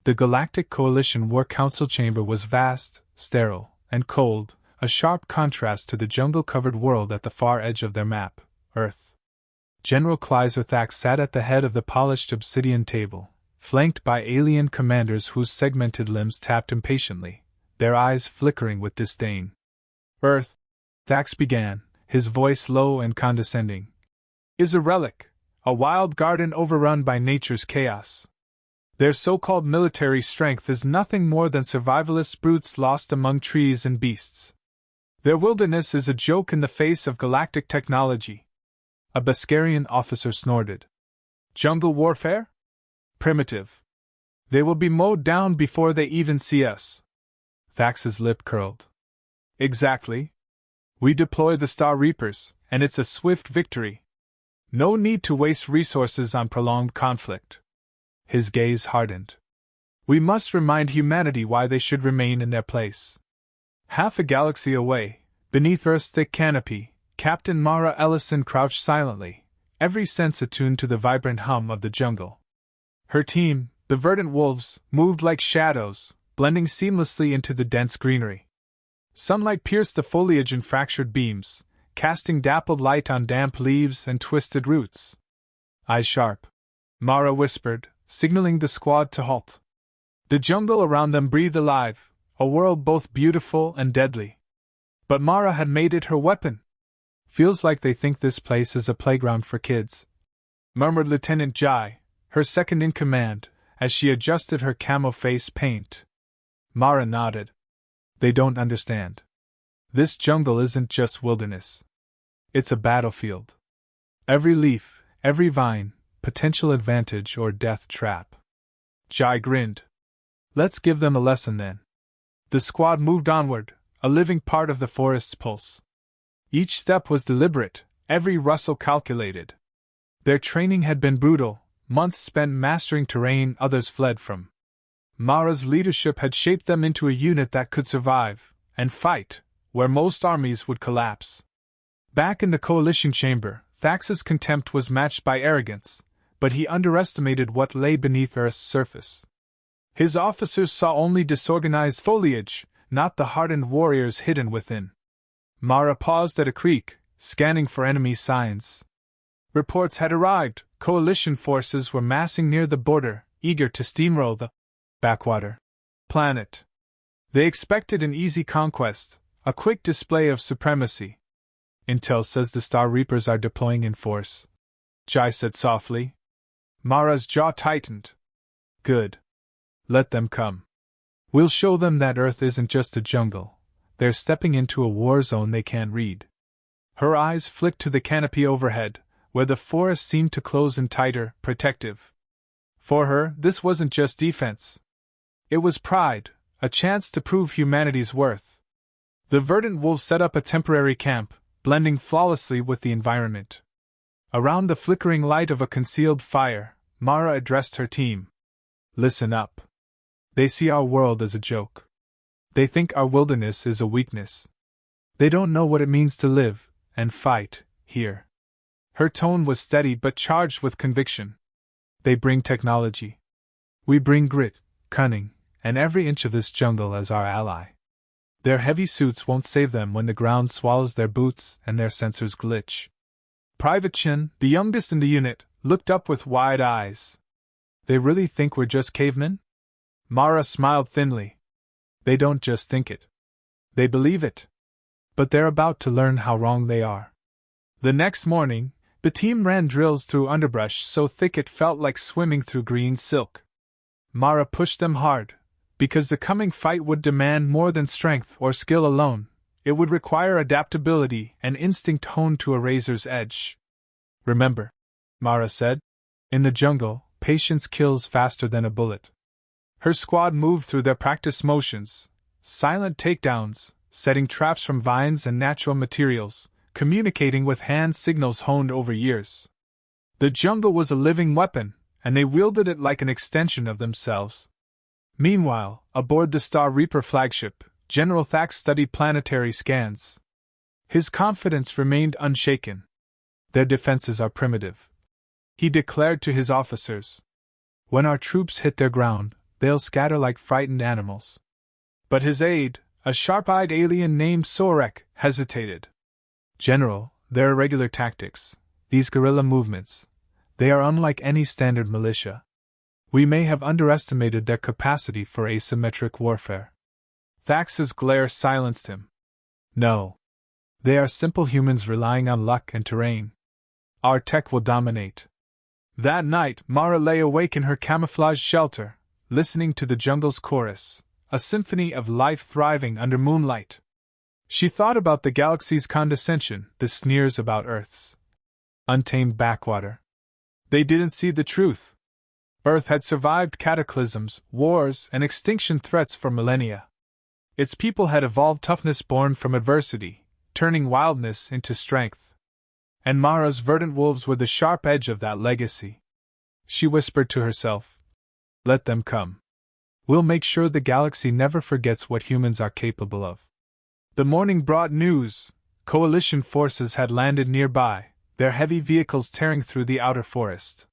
The Galactic Coalition War Council chamber was vast, sterile, and cold, a sharp contrast to the jungle-covered world at the far edge of their map, Earth. General Klyzerthak sat at the head of the polished obsidian table, flanked by alien commanders whose segmented limbs tapped impatiently, their eyes flickering with disdain. Earth, Thax began, his voice low and condescending, is a relic, a wild garden overrun by nature's chaos. Their so-called military strength is nothing more than survivalist brutes lost among trees and beasts. Their wilderness is a joke in the face of galactic technology. A Beskarian officer snorted. Jungle warfare? Primitive. They will be mowed down before they even see us. Thax's lip curled. Exactly. We deploy the Star Reapers, and it's a swift victory. No need to waste resources on prolonged conflict. His gaze hardened. We must remind humanity why they should remain in their place. Half a galaxy away, beneath Earth's thick canopy, Captain Mara Ellison crouched silently, every sense attuned to the vibrant hum of the jungle. Her team, the verdant wolves, moved like shadows, blending seamlessly into the dense greenery. Sunlight pierced the foliage in fractured beams, casting dappled light on damp leaves and twisted roots. Eyes sharp, Mara whispered, signaling the squad to halt. The jungle around them breathed alive, a world both beautiful and deadly. But Mara had made it her weapon. Feels like they think this place is a playground for kids, murmured Lieutenant Jai, her second in command, as she adjusted her camo face paint. Mara nodded. They don't understand. This jungle isn't just wilderness. It's a battlefield. Every leaf, every vine, potential advantage or death trap. Jai grinned. Let's give them a lesson then. The squad moved onward, a living part of the forest's pulse. Each step was deliberate, every rustle calculated. Their training had been brutal, months spent mastering terrain others fled from. Mara's leadership had shaped them into a unit that could survive and fight where most armies would collapse. Back in the coalition chamber, Thax's contempt was matched by arrogance, but he underestimated what lay beneath Earth's surface. His officers saw only disorganized foliage, not the hardened warriors hidden within. Mara paused at a creek, scanning for enemy signs. Reports had arrived. Coalition forces were massing near the border, eager to steamroll the backwater planet. They expected an easy conquest, a quick display of supremacy. Intel says the Star Reapers are deploying in force, Jai said softly. Mara's jaw tightened. Good. Let them come. We'll show them that Earth isn't just a jungle. They're stepping into a war zone they can't read. Her eyes flicked to the canopy overhead, where the forest seemed to close in tighter, protective. For her, this wasn't just defense. It was pride, a chance to prove humanity's worth. The verdant wolves set up a temporary camp, blending flawlessly with the environment. Around the flickering light of a concealed fire, Mara addressed her team. Listen up. They see our world as a joke. They think our wilderness is a weakness. They don't know what it means to live and fight here. Her tone was steady but charged with conviction. They bring technology. We bring grit, cunning, and every inch of this jungle as our ally. Their heavy suits won't save them when the ground swallows their boots and their sensors glitch. Private Chin, the youngest in the unit, looked up with wide eyes. They really think we're just cavemen? Mara smiled thinly. They don't just think it. They believe it. But they're about to learn how wrong they are. The next morning, the team ran drills through underbrush so thick it felt like swimming through green silk. Mara pushed them hard, because the coming fight would demand more than strength or skill alone. It would require adaptability and instinct honed to a razor's edge. Remember, Mara said, in the jungle, patience kills faster than a bullet. Her squad moved through their practice motions, silent takedowns, setting traps from vines and natural materials, communicating with hand signals honed over years. The jungle was a living weapon, and they wielded it like an extension of themselves. Meanwhile, aboard the Star Reaper flagship, General Thax studied planetary scans. His confidence remained unshaken. Their defenses are primitive, he declared to his officers. When our troops hit their ground, they'll scatter like frightened animals. But his aide, a sharp-eyed alien named Sorek, hesitated. General, their irregular tactics, these guerrilla movements, they are unlike any standard militia. We may have underestimated their capacity for asymmetric warfare. Thax's glare silenced him. No. They are simple humans relying on luck and terrain. Our tech will dominate. That night, Mara lay awake in her camouflage shelter, listening to the jungle's chorus, a symphony of life thriving under moonlight. She thought about the galaxy's condescension, the sneers about Earth's untamed backwater. They didn't see the truth. Earth had survived cataclysms, wars, and extinction threats for millennia. Its people had evolved toughness born from adversity, turning wildness into strength. And Mara's verdant wolves were the sharp edge of that legacy. She whispered to herself, "Let them come. We'll make sure the galaxy never forgets what humans are capable of." The morning brought news. Coalition forces had landed nearby, their heavy vehicles tearing through the outer forest.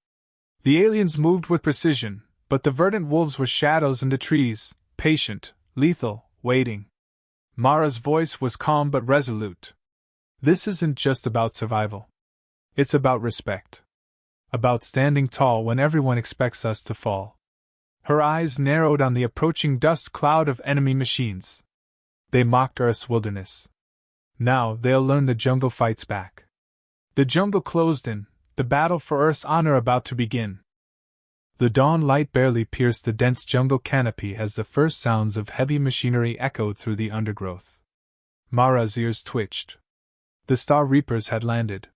The aliens moved with precision, but the verdant wolves were shadows in the trees, patient, lethal, waiting. Mara's voice was calm but resolute. This isn't just about survival. It's about respect. About standing tall when everyone expects us to fall. Her eyes narrowed on the approaching dust cloud of enemy machines. They mocked Earth's wilderness. Now they'll learn the jungle fights back. The jungle closed in, the battle for Earth's honor about to begin. The dawn light barely pierced the dense jungle canopy as the first sounds of heavy machinery echoed through the undergrowth. Mara's ears twitched. The Star Reapers had landed.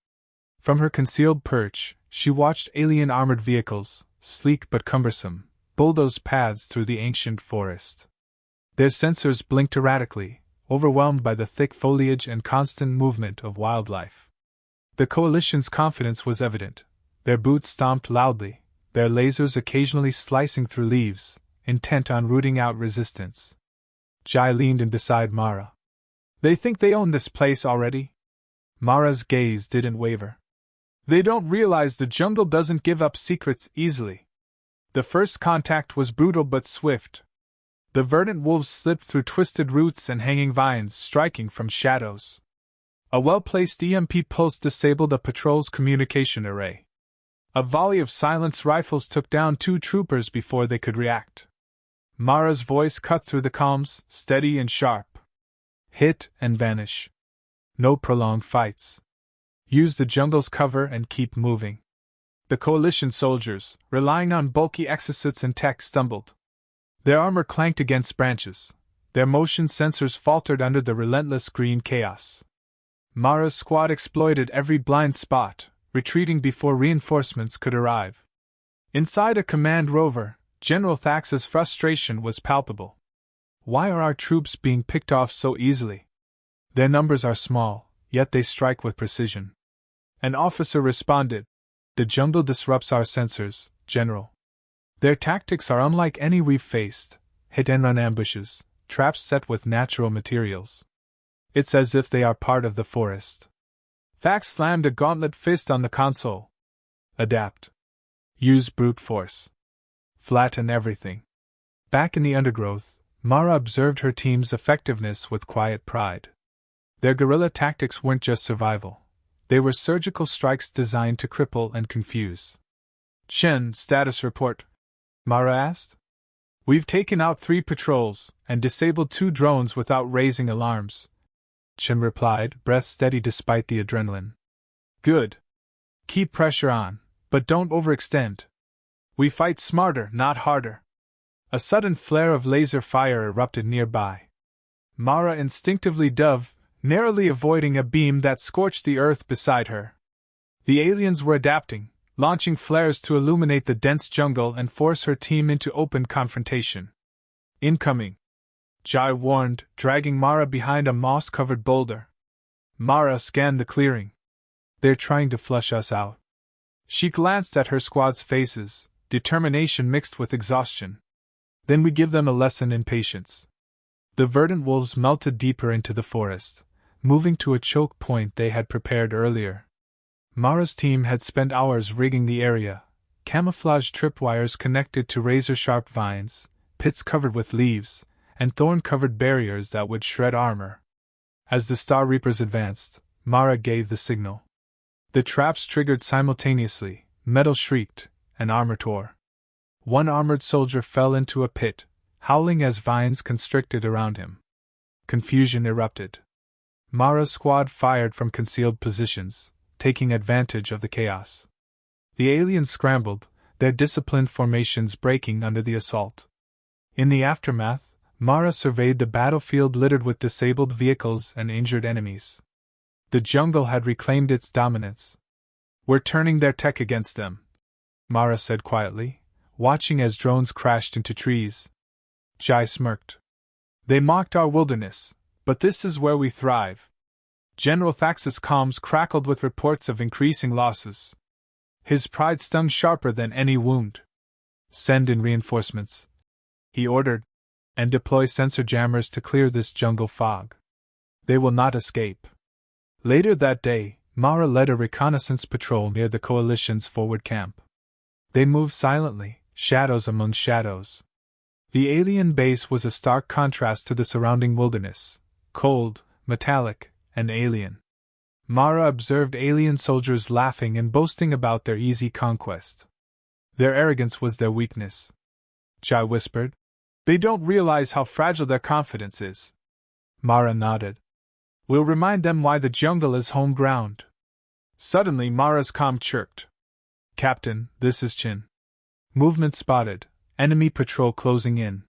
From her concealed perch, she watched alien armored vehicles, sleek but cumbersome, bulldoze paths through the ancient forest. Their sensors blinked erratically, overwhelmed by the thick foliage and constant movement of wildlife. The Coalition's confidence was evident. Their boots stomped loudly, their lasers occasionally slicing through leaves, intent on rooting out resistance. Jai leaned in beside Mara. "They think they own this place already?" Mara's gaze didn't waver. "They don't realize the jungle doesn't give up secrets easily." The first contact was brutal but swift. The verdant wolves slipped through twisted roots and hanging vines, striking from shadows. A well-placed EMP pulse disabled a patrol's communication array. A volley of silenced rifles took down 2 troopers before they could react. Mara's voice cut through the calms, steady and sharp. "Hit and vanish. No prolonged fights. Use the jungle's cover and keep moving." The Coalition soldiers, relying on bulky exosuits and tech, stumbled. Their armor clanked against branches. Their motion sensors faltered under the relentless green chaos. Mara's squad exploited every blind spot, retreating before reinforcements could arrive. Inside a command rover, General Thax's frustration was palpable. "Why are our troops being picked off so easily? Their numbers are small, yet they strike with precision." An officer responded, "The jungle disrupts our sensors, General. Their tactics are unlike any we've faced, hit-and-run ambushes, traps set with natural materials. It's as if they are part of the forest." Thax slammed a gauntlet fist on the console. "Adapt. Use brute force. Flatten everything." Back in the undergrowth, Mara observed her team's effectiveness with quiet pride. Their guerrilla tactics weren't just survival. They were surgical strikes designed to cripple and confuse. "Chen, status report," Mara asked. "We've taken out 3 patrols and disabled 2 drones without raising alarms," Chen replied, breath steady despite the adrenaline. "Good. Keep pressure on, but don't overextend. We fight smarter, not harder." A sudden flare of laser fire erupted nearby. Mara instinctively dove, narrowly avoiding a beam that scorched the earth beside her. The aliens were adapting, launching flares to illuminate the dense jungle and force her team into open confrontation. "Incoming," Jai warned, dragging Mara behind a moss-covered boulder. Mara scanned the clearing. "They're trying to flush us out." She glanced at her squad's faces, determination mixed with exhaustion. "Then we give them a lesson in patience." The verdant wolves melted deeper into the forest, moving to a choke point they had prepared earlier. Mara's team had spent hours rigging the area, camouflage tripwires connected to razor-sharp vines, pits covered with leaves, and thorn-covered barriers that would shred armor. As the Star Reapers advanced, Mara gave the signal. The traps triggered simultaneously, metal shrieked, and armor tore. One armored soldier fell into a pit, howling as vines constricted around him. Confusion erupted. Mara's squad fired from concealed positions, taking advantage of the chaos. The aliens scrambled, their disciplined formations breaking under the assault. In the aftermath, Mara surveyed the battlefield littered with disabled vehicles and injured enemies. The jungle had reclaimed its dominance. "We're turning their tech against them," Mara said quietly, watching as drones crashed into trees. Jai smirked. "They mocked our wilderness, but this is where we thrive." General Thax's comms crackled with reports of increasing losses. His pride stung sharper than any wound. "Send in reinforcements," he ordered, "and deploy sensor jammers to clear this jungle fog. They will not escape." Later that day, Mara led a reconnaissance patrol near the Coalition's forward camp. They moved silently, shadows among shadows. The alien base was a stark contrast to the surrounding wilderness, cold, metallic, and alien. Mara observed alien soldiers laughing and boasting about their easy conquest. Their arrogance was their weakness. Jai whispered, "They don't realize how fragile their confidence is." Mara nodded. "We'll remind them why the jungle is home ground." Suddenly Mara's comm chirped. "Captain, this is Chin. Movement spotted, enemy patrol closing in."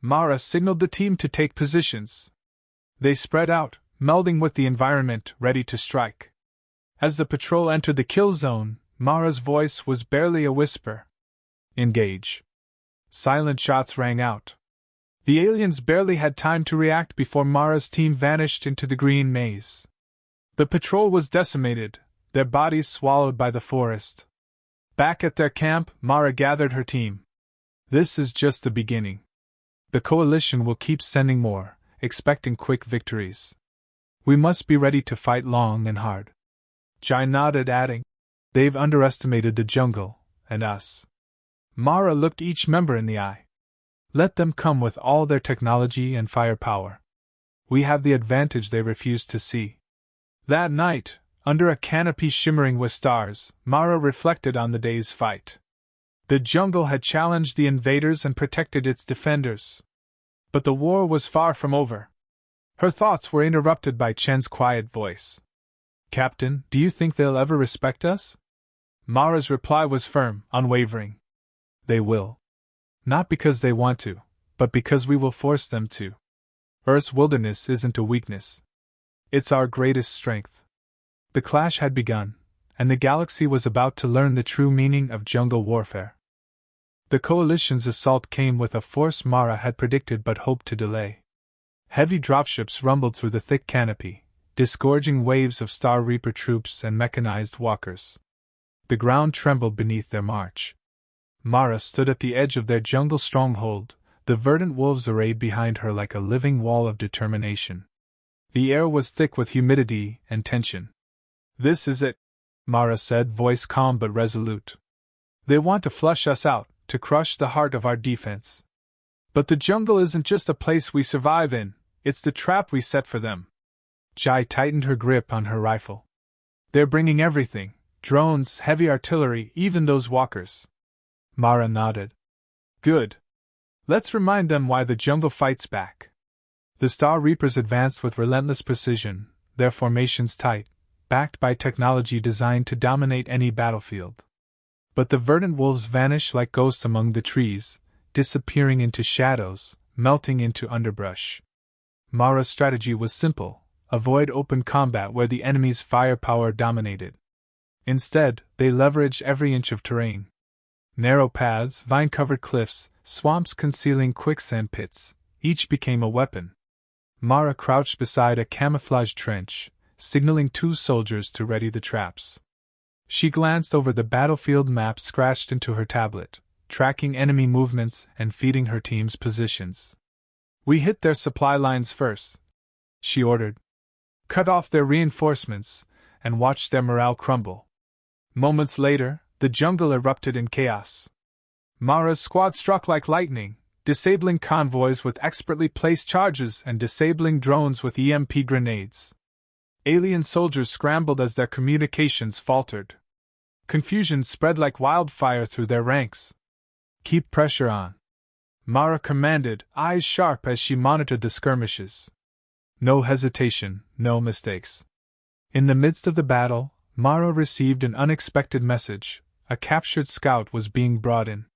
Mara signaled the team to take positions. They spread out, melding with the environment, ready to strike. As the patrol entered the kill zone, Mara's voice was barely a whisper. "Engage." Silent shots rang out. The aliens barely had time to react before Mara's team vanished into the green maze. The patrol was decimated, their bodies swallowed by the forest. Back at their camp, Mara gathered her team. "This is just the beginning. The Coalition will keep sending more, expecting quick victories. We must be ready to fight long and hard." Jai nodded, adding, "They've underestimated the jungle, and us." Mara looked each member in the eye. "Let them come with all their technology and firepower. We have the advantage they refuse to see." That night, under a canopy shimmering with stars, Mara reflected on the day's fight. The jungle had challenged the invaders and protected its defenders. But the war was far from over. Her thoughts were interrupted by Chen's quiet voice. "Captain, do you think they'll ever respect us?" Mara's reply was firm, unwavering. "They will. Not because they want to, but because we will force them to. Earth's wilderness isn't a weakness. It's our greatest strength." The clash had begun, and the galaxy was about to learn the true meaning of jungle warfare. The Coalition's assault came with a force Mara had predicted but hoped to delay. Heavy dropships rumbled through the thick canopy, disgorging waves of Star Reaper troops and mechanized walkers. The ground trembled beneath their march. Mara stood at the edge of their jungle stronghold, the verdant wolves arrayed behind her like a living wall of determination. The air was thick with humidity and tension. "This is it," Mara said, voice calm but resolute. "They want to flush us out, to crush the heart of our defense. But the jungle isn't just a place we survive in, it's the trap we set for them." Jai tightened her grip on her rifle. "They're bringing everything, drones, heavy artillery, even those walkers." Mara nodded. "Good. Let's remind them why the jungle fights back." The Star Reapers advanced with relentless precision, their formations tight, backed by technology designed to dominate any battlefield. But the verdant wolves vanished like ghosts among the trees, disappearing into shadows, melting into underbrush. Mara's strategy was simple: avoid open combat where the enemy's firepower dominated. Instead, they leveraged every inch of terrain. Narrow paths, vine-covered cliffs, swamps concealing quicksand pits, each became a weapon. Mara crouched beside a camouflaged trench, signaling 2 soldiers to ready the traps. She glanced over the battlefield map scratched into her tablet, tracking enemy movements and feeding her team's positions. "We hit their supply lines first," she ordered. "Cut off their reinforcements, and watch their morale crumble." Moments later, the jungle erupted in chaos. Mara's squad struck like lightning, disabling convoys with expertly placed charges and disabling drones with EMP grenades. Alien soldiers scrambled as their communications faltered. Confusion spread like wildfire through their ranks. "Keep pressure on," Mara commanded, eyes sharp as she monitored the skirmishes. No hesitation, no mistakes. In the midst of the battle, Mara received an unexpected message. A captured scout was being brought in.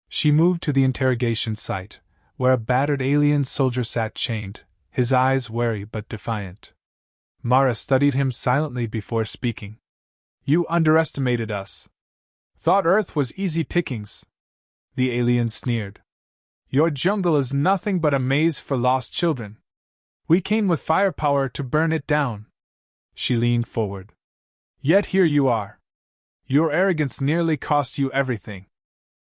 She moved to the interrogation site, where a battered alien soldier sat chained, his eyes wary but defiant. Mara studied him silently before speaking. "You underestimated us. Thought Earth was easy pickings." The alien sneered. "Your jungle is nothing but a maze for lost children. We came with firepower to burn it down." She leaned forward. "Yet here you are. Your arrogance nearly cost you everything."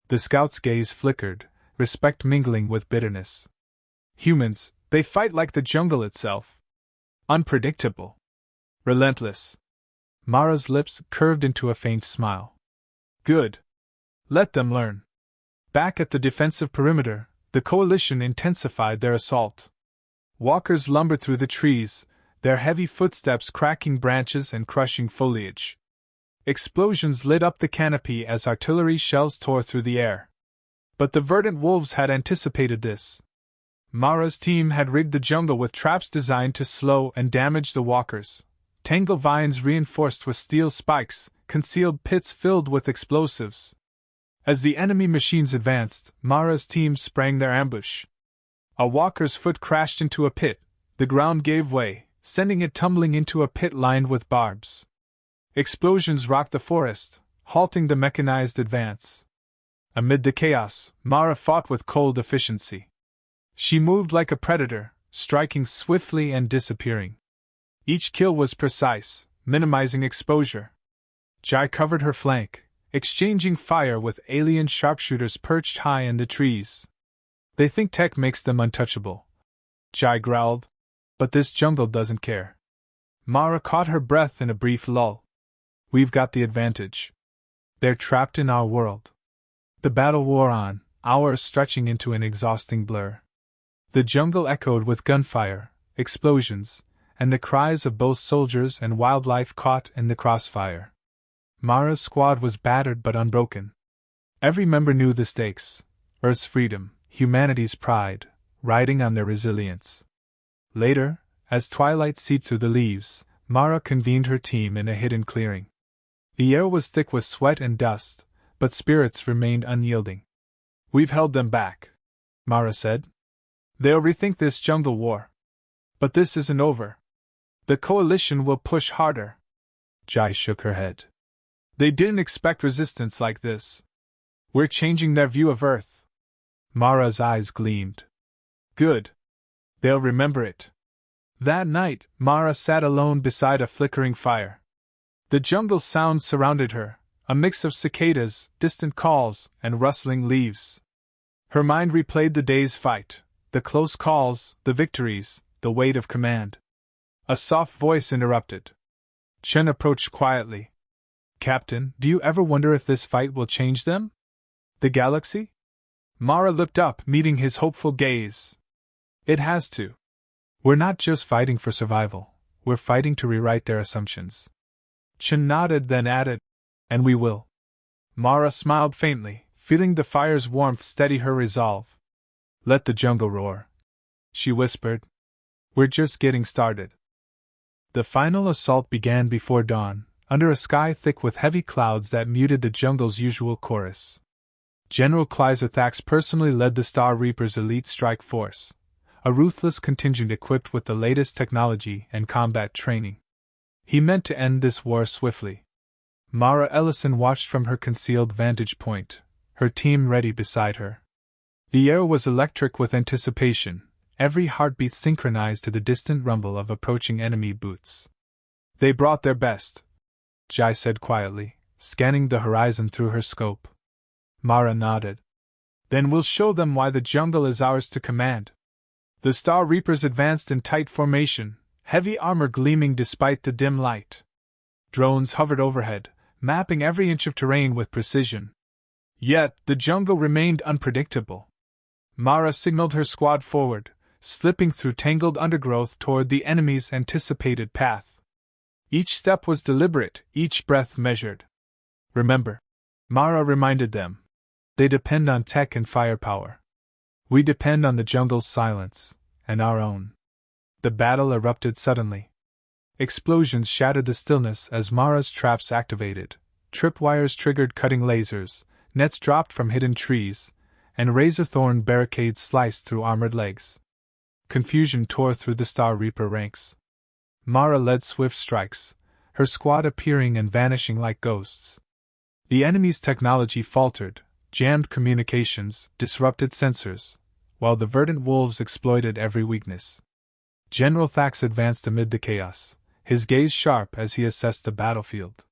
The scout's gaze flickered, respect mingling with bitterness. "Humans, they fight like the jungle itself. Unpredictable. Relentless." Mara's lips curved into a faint smile. "Good. Let them learn." Back at the defensive perimeter, the coalition intensified their assault. Walkers lumbered through the trees, their heavy footsteps cracking branches and crushing foliage. Explosions lit up the canopy as artillery shells tore through the air. But the verdant wolves had anticipated this. Mara's team had rigged the jungle with traps designed to slow and damage the walkers. Tangle vines reinforced with steel spikes, concealed pits filled with explosives. As the enemy machines advanced, Mara's team sprang their ambush. A walker's foot crashed into a pit. The ground gave way, sending it tumbling into a pit lined with barbs. Explosions rocked the forest, halting the mechanized advance. Amid the chaos, Mara fought with cold efficiency. She moved like a predator, striking swiftly and disappearing. Each kill was precise, minimizing exposure. Jai covered her flank, exchanging fire with alien sharpshooters perched high in the trees. "They think tech makes them untouchable," Jai growled. "But this jungle doesn't care." Mara caught her breath in a brief lull. "We've got the advantage. They're trapped in our world." The battle wore on, hours stretching into an exhausting blur. The jungle echoed with gunfire, explosions, and the cries of both soldiers and wildlife caught in the crossfire. Mara's squad was battered but unbroken. Every member knew the stakes: Earth's freedom, humanity's pride, riding on their resilience. Later, as twilight seeped through the leaves, Mara convened her team in a hidden clearing. The air was thick with sweat and dust, but spirits remained unyielding. "We've held them back," Mara said. "They'll rethink this jungle war. But this isn't over. The coalition will push harder." Jai shook her head. "They didn't expect resistance like this. We're changing their view of Earth." Mara's eyes gleamed. "Good. They'll remember it." That night, Mara sat alone beside a flickering fire. The jungle sounds surrounded her, a mix of cicadas, distant calls, and rustling leaves. Her mind replayed the day's fight, the close calls, the victories, the weight of command. A soft voice interrupted. Chen approached quietly. "Captain, do you ever wonder if this fight will change them? The galaxy?" Mara looked up, meeting his hopeful gaze. "It has to. We're not just fighting for survival, we're fighting to rewrite their assumptions." Chen nodded, then added, "And we will." Mara smiled faintly, feeling the fire's warmth steady her resolve. "Let the jungle roar," she whispered. "We're just getting started." The final assault began before dawn, under a sky thick with heavy clouds that muted the jungle's usual chorus. General Kleizerthax personally led the Star Reapers' elite strike force, a ruthless contingent equipped with the latest technology and combat training. He meant to end this war swiftly. Mara Ellison watched from her concealed vantage point, her team ready beside her. The air was electric with anticipation, every heartbeat synchronized to the distant rumble of approaching enemy boots. "They brought their best," Jai said quietly, scanning the horizon through her scope. Mara nodded. "Then we'll show them why the jungle is ours to command." The Star Reapers advanced in tight formation, heavy armor gleaming despite the dim light. Drones hovered overhead, mapping every inch of terrain with precision. Yet, the jungle remained unpredictable. Mara signaled her squad forward, slipping through tangled undergrowth toward the enemy's anticipated path. Each step was deliberate, each breath measured. Remember, Mara reminded them, they depend on tech and firepower. We depend on the jungle's silence, and our own. The battle erupted suddenly. Explosions shattered the stillness as Mara's traps activated, tripwires triggered cutting lasers, nets dropped from hidden trees, and razor-thorn barricades sliced through armored legs. Confusion tore through the Star Reaper ranks. Mara led swift strikes, her squad appearing and vanishing like ghosts. The enemy's technology faltered, jammed communications, disrupted sensors, while the verdant wolves exploited every weakness. General Thax advanced amid the chaos, his gaze sharp as he assessed the battlefield.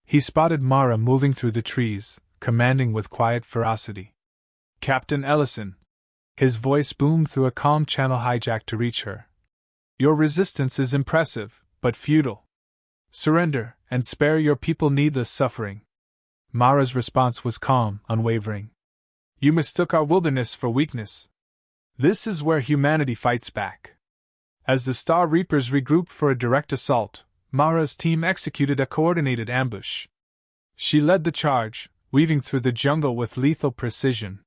He spotted Mara moving through the trees, commanding with quiet ferocity. "Captain Ellison!" His voice boomed through a calm channel hijacked to reach her. "Your resistance is impressive, but futile. Surrender, and spare your people needless suffering." Mara's response was calm, unwavering. "You mistook our wilderness for weakness. This is where humanity fights back." As the Star Reapers regrouped for a direct assault, Mara's team executed a coordinated ambush. She led the charge, weaving through the jungle with lethal precision.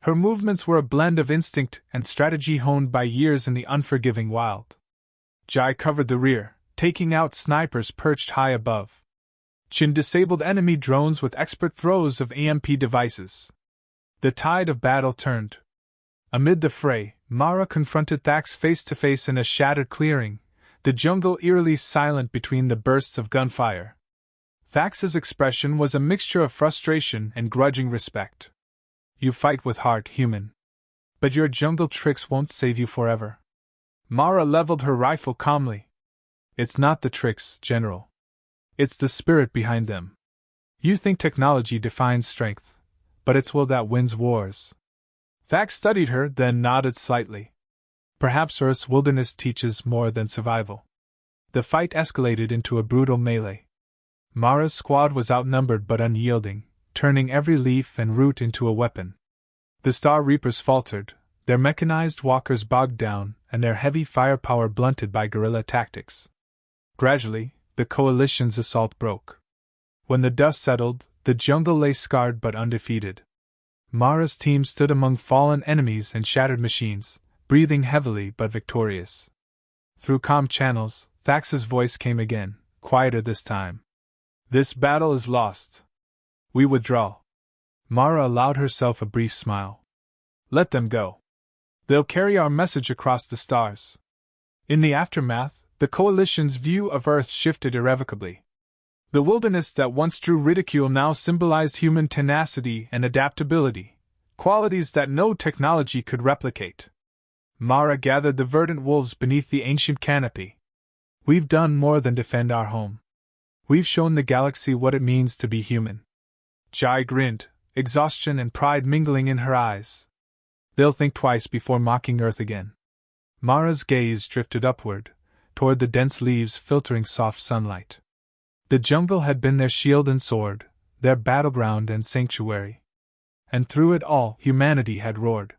Her movements were a blend of instinct and strategy honed by years in the unforgiving wild. Jai covered the rear, taking out snipers perched high above. Chin disabled enemy drones with expert throws of EMP devices. The tide of battle turned. Amid the fray, Mara confronted Thax face to face in a shattered clearing, the jungle eerily silent between the bursts of gunfire. Thax's expression was a mixture of frustration and grudging respect. "You fight with heart, human. But your jungle tricks won't save you forever." Mara leveled her rifle calmly. "It's not the tricks, General. It's the spirit behind them. You think technology defines strength, but it's will that wins wars." Thax studied her, then nodded slightly. "Perhaps Earth's wilderness teaches more than survival." The fight escalated into a brutal melee. Mara's squad was outnumbered but unyielding, turning every leaf and root into a weapon. The Star Reapers faltered, their mechanized walkers bogged down, and their heavy firepower blunted by guerrilla tactics. Gradually, the coalition's assault broke. When the dust settled, the jungle lay scarred but undefeated. Mara's team stood among fallen enemies and shattered machines, breathing heavily but victorious. Through calm channels, Thax's voice came again, quieter this time. "This battle is lost. We withdraw." Mara allowed herself a brief smile. "Let them go. They'll carry our message across the stars." In the aftermath, the coalition's view of Earth shifted irrevocably. The wilderness that once drew ridicule now symbolized human tenacity and adaptability, qualities that no technology could replicate. Mara gathered the verdant wolves beneath the ancient canopy. "We've done more than defend our home. We've shown the galaxy what it means to be human." Jai grinned, exhaustion and pride mingling in her eyes. "They'll think twice before mocking Earth again." Mara's gaze drifted upward, toward the dense leaves filtering soft sunlight. The jungle had been their shield and sword, their battleground and sanctuary. And through it all, humanity had roared.